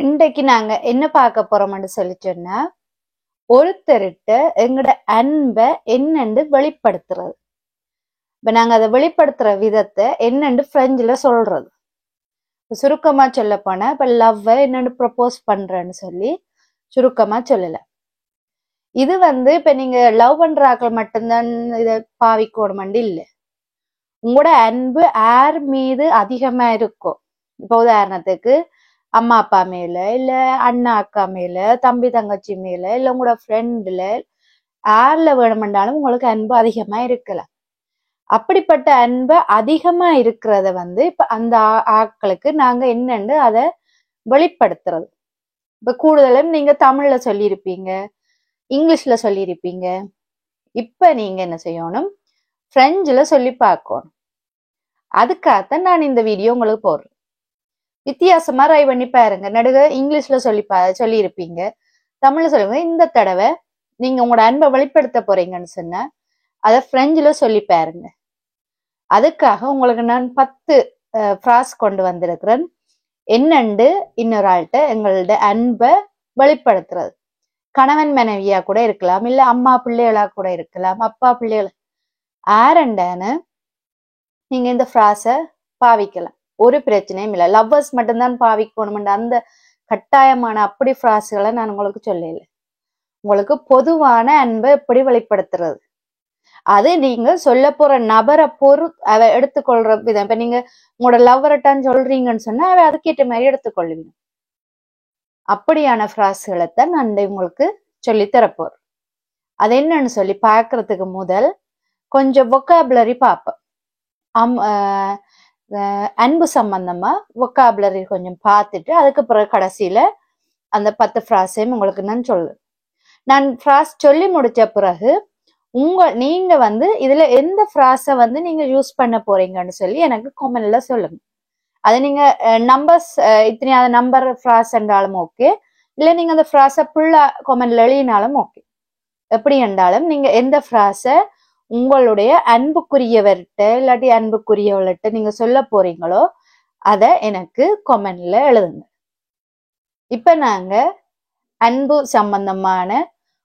இன்றைக்கு நாங்க என்ன பார்க்க போறோம்னு சொல்லி சொன்னா, ஒருத்தர்கிட்ட எங்கட அன்பை என்னன்னு வெளிப்படுத்துறது. இப்ப நாங்க அதை வெளிப்படுத்துற விதத்தை என்னன்னு பிரெஞ்சுல சொல்றது. சுருக்கமா சொல்ல போனா, இப்ப லவ் என்னன்னு ப்ரப்போஸ் பண்றேன்னு சொல்லி சுருக்கமா சொல்லல. இது இப்ப நீங்க லவ் பண்ற ஆட்கள் மட்டும்தான் இதை பாவிக்கணும்னு இல்லை. உங்களோட அன்பு யார் மீது அதிகமா இருக்கும். இப்ப உதாரணத்துக்கு அம்மா அப்பா மேல, இல்ல அண்ணா அக்கா மேல, தம்பி தங்கச்சி மேல, இல்ல உங்களோட ஃப்ரெண்ட்ல யார்ல வேணுமென்றாலும் உங்களுக்கு அன்பு அதிகமா இருக்கலாம். அப்படிப்பட்ட அன்பு அதிகமா இருக்கிறத இப்ப அந்த ஆட்களுக்கு நாங்க என்னன்னு அதை வெளிப்படுத்துறது. இப்ப கூடுதலும் நீங்க தமிழ்ல சொல்லியிருப்பீங்க, இங்கிலீஷ்ல சொல்லியிருப்பீங்க. இப்ப நீங்க என்ன செய்யணும், பிரெஞ்சுல சொல்லி பார்க்கணும். அதுக்காகத்தான் நான் இந்த வீடியோ உங்களுக்கு போடுறேன். வித்தியாசமா ட்ரை பண்ணி பாருங்க. நடுக இங்கிலீஷ்ல சொல்லியிருப்பீங்க, தமிழ்ல சொல்லுங்க. இந்த தடவை நீங்க உங்களோட அன்பை வெளிப்படுத்த போறீங்கன்னு சொன்னா அதை பிரெஞ்சுல சொல்லி பாருங்க. அதுக்காக உங்களுக்கு நான் 10 ஃப்ராஸ் கொண்டு வந்திருக்கிறேன். என்னண்டு இன்னொரு ஆள்கிட்ட எங்களோட அன்பை வெளிப்படுத்துறது. கணவன் மனைவியா கூட இருக்கலாம், இல்ல அம்மா பிள்ளைகளா கூட இருக்கலாம், அப்பா பிள்ளைகள் ஆரண்டான்னு நீங்க இந்த ஃப்ராஸை பாவிக்கலாம். ஒரு பிரச்சனையும் இல்லை. லவ்வர்ஸ் மட்டும்தான் பாவிக்கணும் அந்த கட்டாயமான அப்படி ஃப்ராஸ்களை நான் உங்களுக்கு சொல்லல. உங்களுக்கு பொதுவான அன்பை எப்படி வெளிப்படுத்துறது, அது நீங்க சொல்ல போற நபரை அதை எடுத்துக்கொள்ற விதம். இப்ப நீங்க உங்களோட லவ்வர்ட்டான்னு சொல்றீங்கன்னு சொன்னா அதை அதுக்கேற்ற மாதிரி எடுத்துக்கொள்ளுவீங்க. அப்படியான ஃப்ராஸ்களைத்தான் நான் உங்களுக்கு சொல்லி தரப்போறேன். அது என்னன்னு சொல்லி பார்க்கறதுக்கு முதல் கொஞ்சம் வொக்காபுலரி பார்ப்பேன். அன்பு சம்பந்தமா வொக்காபுலரி கொஞ்சம் பார்த்துட்டு அதுக்கு பிறகு கடைசியில அந்த 10 ஃப்ராஸையும் உங்களுக்கு நான் சொல்லுவேன். நான் ஃப்ராஸ் சொல்லி முடிச்ச பிறகு நீங்க இதுல எந்த ஃப்ராஸை நீங்க யூஸ் பண்ண போறீங்கன்னு சொல்லி எனக்கு கமெண்ட்ல சொல்லுங்க. அது நீங்க நம்பர்ஸ் இத்தனையாவது நம்பர் ஃப்ராஸ் என்றாலும் ஓகே, இல்ல நீங்க அந்த ஃப்ராஸை ஃபுல்லா கமெண்ட்ல எழுதினாலும் ஓகே. எப்படி என்றாலும் நீங்க எந்த ஃப்ராஸை உங்களுடைய அன்புக்குரியவர்கிட்ட இல்லாட்டி அன்புக்குரியவர்கிட்ட நீங்க சொல்ல போறீங்களோ அதை எனக்கு கமெண்ட்ல எழுதுங்க. இப்ப நாங்க அன்பு சம்பந்தமான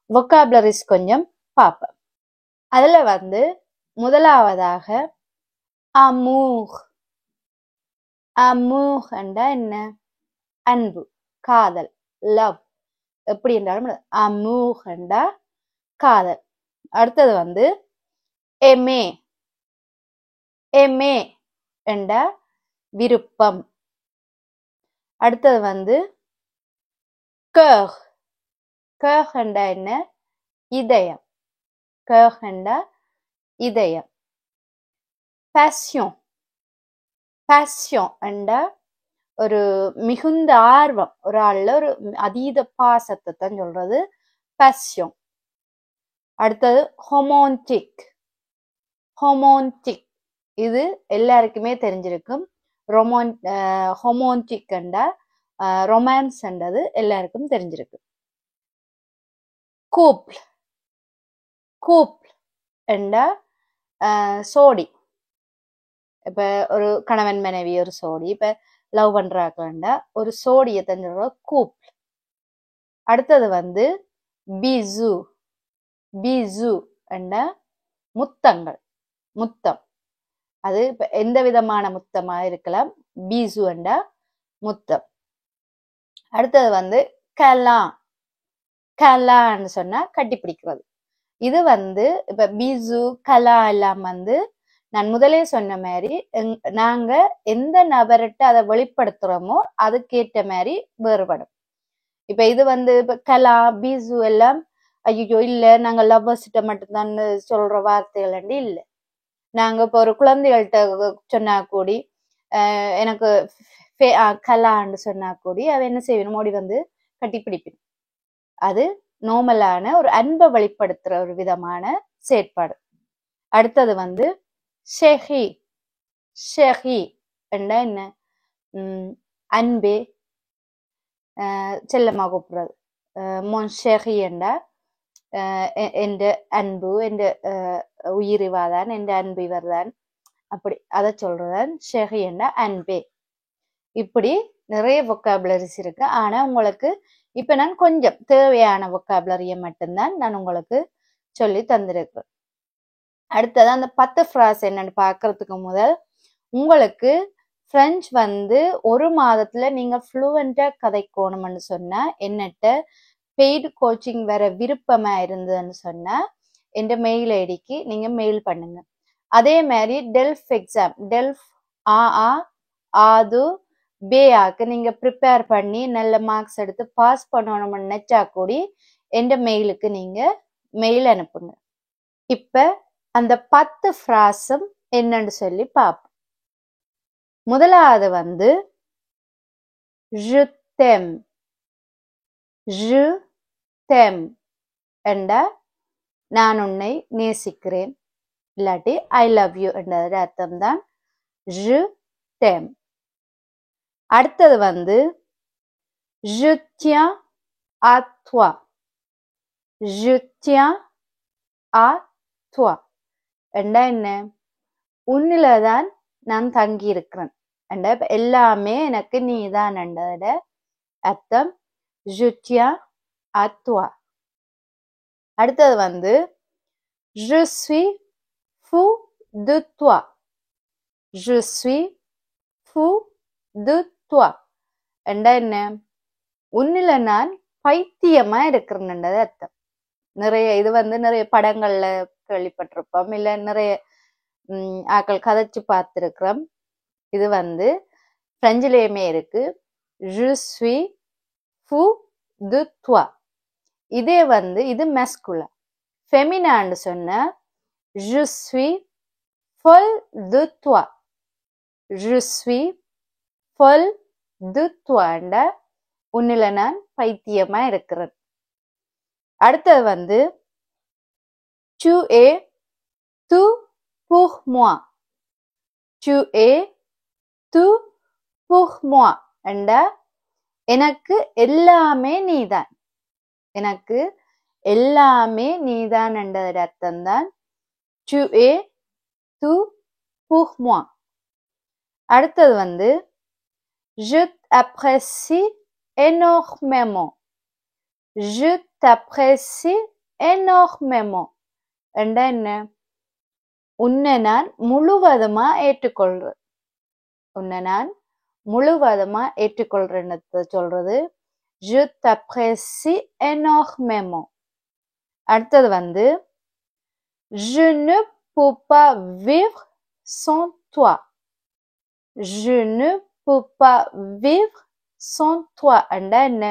வொக்காபுலரிஸ் கொஞ்சம் பார்ப்போம். அதுல முதலாவதாக அமூர். அமூர் என்றா என்ன? அன்பு, காதல், லவ். எப்படி என்றாலும் அமூர் என்றா காதல். அடுத்தது எமே. எமே என்றா விருப்பம். அடுத்தது கேர். கேர் என்றா என்ன? இதயம். கேர் என்றா இதயம். பேஷன். பேஷன் என்றா ஒரு மிகுந்த ஆர்வம், ஒரு ஆள்ல ஒரு அதீத பாசத்தை தான் சொல்றது பேஷன். அடுத்தது ரொமான்டிக். ரொமான்டிக் இது எல்லாருக்குமே தெரிஞ்சிருக்கும். ரொமான்டிக் என்றா ரொமான்ஸ் என்றது எல்லாருக்கும் தெரிஞ்சிருக்கு. கூப்ள். கூப்ள் என்றா சோடி. இப்ப ஒரு கணவன் மனைவி ஒரு சோடி, இப்ப லவ் பண்றாக்கண்டா ஒரு சோடியை தெரிஞ்ச கூப்ள். அடுத்தது பிசு. பிசு என்ற முத்தங்கள், முத்தம். அது இப்ப எந்த விதமான முத்தமா இருக்கலாம். பிசு என்ற முத்தம். அடுத்தது கலா. கலான்னு சொன்னா கட்டி பிடிக்கிறது. இது இப்ப பிசு கலா எல்லாம் நான் முதலே சொன்ன மாதிரி நாங்க எந்த நபர்கிட்ட அதை வெளிப்படுத்துறோமோ அதுக்கேற்ற மாதிரி வேறுபடும். இப்ப இது இப்ப கலா பிசு எல்லாம் ஐயோ இல்ல நாங்க லவ்வர்ஸ்கிட்ட மட்டும்தான் சொல்ற வார்த்தைகள் இல்ல. நாங்க இப்ப ஒரு குழந்தைகள்கிட்ட சொன்னா கூடி எனக்கு கலான்னு சொன்னா கூடி அவ என்ன செய்யணும், ஓடி கட்டி பிடிக்கணும். அது நார்மலான ஒரு அன்பை வெளிப்படுத்துற ஒரு விதமான செயற்பாடு. அடுத்தது ஷெஹி. ஷெஹி என்றா என்ன? அன்பே, செல்லமா கூப்பிடுறது. மொன் ஷெஹி என்றா என்ற அன்பு, என்ற உயிர் இவாதான், என்ற அன்பு இவர்தான், அப்படி அதை சொல்றதான் ஷெஹி என்றா அன்பே. இப்படி நிறைய vocabularies இருக்கு. ஆனா உங்களுக்கு இப்ப நான் கொஞ்சம் தேவையான vocabulary மட்டும்தான் நான் உங்களுக்கு சொல்லி தந்திருக்கிறேன். அடுத்தது அந்த 10 phrase என்னன்னு பார்க்கறதுக்கு முதல் உங்களுக்கு பிரெஞ்சு வந்து ஒரு மாதத்துல நீங்க ஃப்ளூவெண்டா கதைக்கணும்னு சொன்னா என்னட்ட பெய்டு கோச்சிங் வர விருப்பமா இருந்ததுன்னு சொன்னா என்ற மெயில் ஐடிக்கு நீங்க மெயில் பண்ணுங்க. அதே மாதிரி டெல்ஃப் எக்ஸாம் டெல்ஃப் ஆது பேஆக்கு நீங்க ப்ரிப்பேர் பண்ணி நல்ல மார்க்ஸ் எடுத்து பாஸ் பண்ணணும்னு நினைச்சா கூடி என்ற மெயிலுக்கு நீங்க மெயில் அனுப்புங்க. இப்ப அந்த 10 ஃப்ராஸும் என்னன்னு சொல்லி பார்ப்போம். முதலாவது வந்து je t'aime je t'aime என்றா நான் உன்னை நேசிக்கிறேன் இல்லாட்டி ஐ லவ் யூ என்றது அர்த்தம் தான் je t'aime. அடுத்தது வந்து je tiens à toi je tiens à toi என்றா என்ன உன்னிலதான் நான் தங்கி இருக்கிறேன் என்ற எல்லாமே எனக்கு நீதான் என்றத அர்த்தம் je tiens à toi. அடுத்தது வந்து je suis fou de toi je suis fou de toi என்றா என்ன உன்னில நான் பைத்தியமா இருக்கிறேன்ன்றது அர்த்தம். நிறைய இது வந்து நிறைய படங்கள்ல கேள்விப்பட்டிருப்போம் இல்ல நிறைய ஆக்கள் கதைச்சு பார்த்திருக்கிறோம். இது வந்து பிரெஞ்சிலேயுமே இருக்கு je suis fou de toi. இதே வந்து இது masculin. ஃபெமினான்னு சொன்ன je suis folle de toi je suis folle de toi என்ற உன்னில நான் பைத்தியமா இருக்கிறேன். அடுத்தது வந்து tu es tout pour moi tu es tout pour moi என்ற எனக்கு எல்லாமே நீதான் எனக்கு எல்லாமே நீதான் என்றது அர்த்தம் தான் tu es tout pour moi. அடுத்தது வந்து je t'apprécie énormément je t'apprécie énormément என்றா என்ன உன்னை நான் முழுவதுமா ஏற்றுக்கொள்றேன் உன்னை நான் முழுவதுமா ஏற்றுக்கொள்றேன்னு சொல்றது je t'apprécie énormément. அடுத்தது வந்து je ne peux pas vivre sans toi je ne peux pas vivre sans toi என்றா என்ன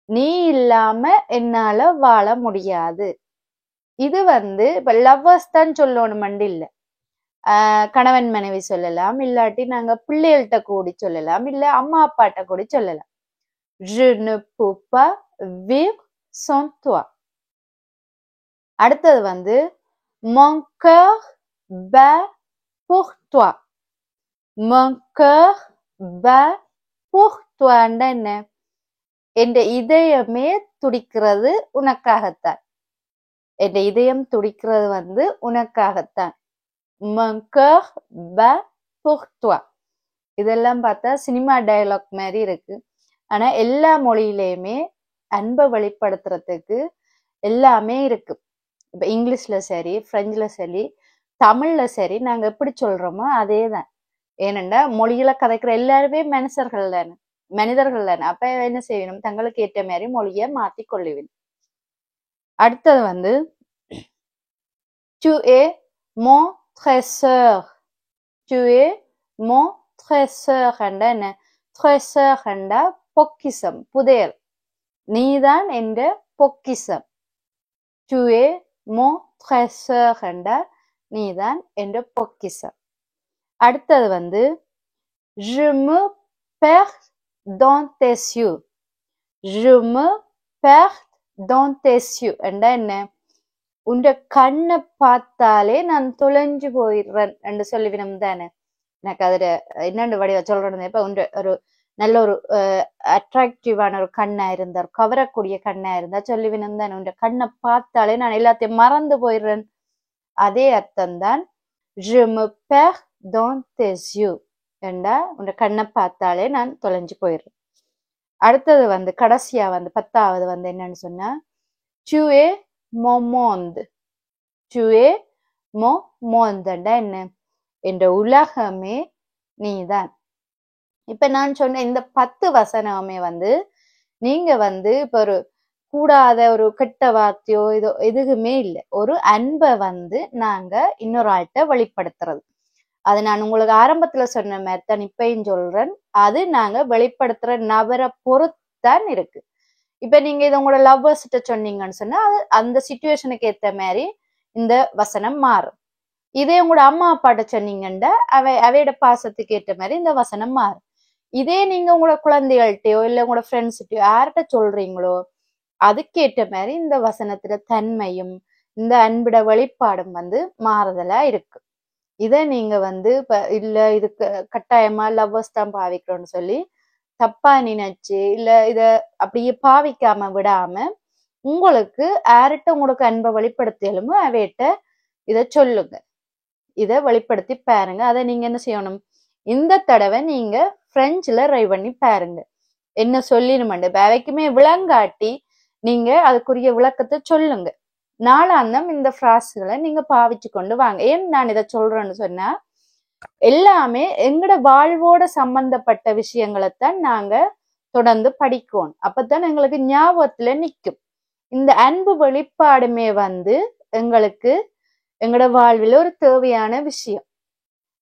நீ இல்லாம என்னால வாழ முடியாது. இது வந்து இப்ப லவ்வர்ஸ் தான் சொல்லணும் இல்ல கணவன் மனைவி சொல்லலாம் இல்லாட்டி நாங்க பிள்ளைகள்கிட்ட கூடி சொல்லலாம் இல்ல அம்மா அப்பாட்ட கூடி சொல்லலாம் je ne peux pas vivre sans toi. அடுத்தது வந்து mon cœur bat pour toi mon cœur bat pour toi என்றா என்ன என் இதயமே துடிக்கிறது உனக்காகத்தான் என் இதயம் துடிக்கிறது வந்து உனக்காகத்தான் mon cœur bat pour toi. இதெல்லாம் பார்த்தா சினிமா டயலாக் மாதிரி இருக்கு. ஆனா எல்லா மொழியிலையுமே அன்பை வெளிப்படுத்துறதுக்கு எல்லாமே இருக்கு. இப்ப இங்கிலீஷ்ல சரி பிரெஞ்சுல சரி தமிழ்ல சரி நாங்க எப்படி சொல்றோமோ அதே தான். ஏனென்றா மொழியில கதைக்கிற எல்லாருமே மனிதர்கள் தானே அப்ப என்ன செய்யணும் தங்களுக்கு ஏற்ற மாதிரி மொழியை மாத்தி கொள்ளுவேன். அடுத்தது வந்து tu es mon trésor tu es mon trésor என்றா என்ன trésor என்றா பொக்கிசம் புதையல் நீதான் என்ற பொக்கிசம் tu es mon trésor என்றா நீதான் என்ற பொக்கிசம். அடுத்தது வந்து je me perds dans tes yeux je me perds dans tes yeux என்றா என்ன உண்ட கண்ணை பார்த்தாலே நான் தொலைஞ்சு போயிடுறேன் என்று சொல்லிவிடும் தானே. எனக்கு அதுல என்னென்று வடிவ சொல்றேன் இப்ப உண்ட ஒரு நல்ல ஒரு அட்ராக்டிவான ஒரு கண்ணா இருந்தா கவரக்கூடிய கண்ணா இருந்தா சொல்லிவிடும் தானே உண்ட கண்ணை பார்த்தாலே நான் எல்லாத்தையும் மறந்து போயிடுறேன். அதே அர்த்தம் தான் je me perds dans tes yeux ஏண்டா உன் கண்ணை பார்த்தாலே நான் தொலைஞ்சு போயிடுறேன். அடுத்தது வந்து கடைசியா வந்து 10வது வந்து என்னன்னு சொன்னா சுவே மொமோந்து. சுவே மொமோந்தண்டா என்ன? என்ற உலகமே நீதான். இப்ப நான் சொன்ன இந்த 10 வசனமே வந்து நீங்க வந்து இப்ப ஒரு கூடாத ஒரு கெட்ட வார்த்தையோ இதோ எதுவுமே இல்லை. ஒரு அன்பை வந்து நாங்க இன்னொரு ஆள்கிட்ட வெளிப்படுத்துறது. அது நான் உங்களுக்கு ஆரம்பத்துல சொன்ன மாதிரி தான் இப்பயும் சொல்றேன். அது நாங்க வெளிப்படுத்துற நபரை பொறுத்தான் இருக்கு. இப்ப நீங்க இதை உங்களோட லவ்வர்ஸ் கிட்ட சொன்னீங்கன்னு சொன்னா அது அந்த சிச்சுவேஷனுக்கு ஏத்த மாதிரி இந்த வசனம் மாறும். இதே உங்களோட அம்மா அப்பாட்ட சொன்னீங்கன்னா அவையோட பாசத்துக்கு ஏற்ற மாதிரி இந்த வசனம் மாறும். இதே நீங்க உங்களோட குழந்தைகள்கிட்டயோ இல்ல உங்களோட ஃப்ரெண்ட்ஸ்கிட்டயோ யார்கிட்ட சொல்றீங்களோ அதுக்கேற்ற மாதிரி இந்த வசனத்துல தன்மையும் இந்த அன்பிட வெளிப்பாடும் வந்து மாறுதலா இருக்கு. இதை நீங்க வந்து இப்ப இல்ல இதுக்கு கட்டாயமா லவ்வர்ஸ் தான் பாவிக்கிறோம்னு சொல்லி தப்பா நினைச்சு இல்ல இத அப்படியே பாவிக்காம விடாம உங்களுக்கு யார்கிட்ட உங்களுக்கு அன்பை வெளிப்படுத்தியலுமோ அவையிட்ட இத சொல்லுங்க. இதை வெளிப்படுத்தி பாருங்க. அதை நீங்க என்ன செய்யணும்? இந்த தடவை நீங்க பிரெஞ்சுல ட்ரை பண்ணி பாருங்க. என்ன சொல்லிடுமாண்டு அவைக்குமே விளங்காட்டி நீங்க அதுக்குரிய விளக்கத்தை சொல்லுங்க. நாளாந்தம் இந்த பிராஸ்களை நீங்க பாவிச்சு கொண்டு வாங்க. ஏன் நான் இதை சொல்றேன்னு சொன்னா எல்லாமே எங்கட வாழ்வோட சம்பந்தப்பட்ட விஷயங்களைத்தான் நாங்க தொடர்ந்து படிக்கணும். அப்பதான் எங்களுக்கு ஞாபகத்துல நிக்கும். இந்த அன்பு வெளிப்பாடுமே வந்து எங்களுக்கு எங்களோட வாழ்வில் ஒரு தேவையான விஷயம்.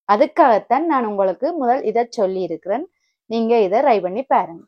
அதுக்காகத்தான் நான் உங்களுக்கு முதல் இதை சொல்லி இருக்கிறேன். நீங்க இதை ட்ரை பண்ணி பாருங்க.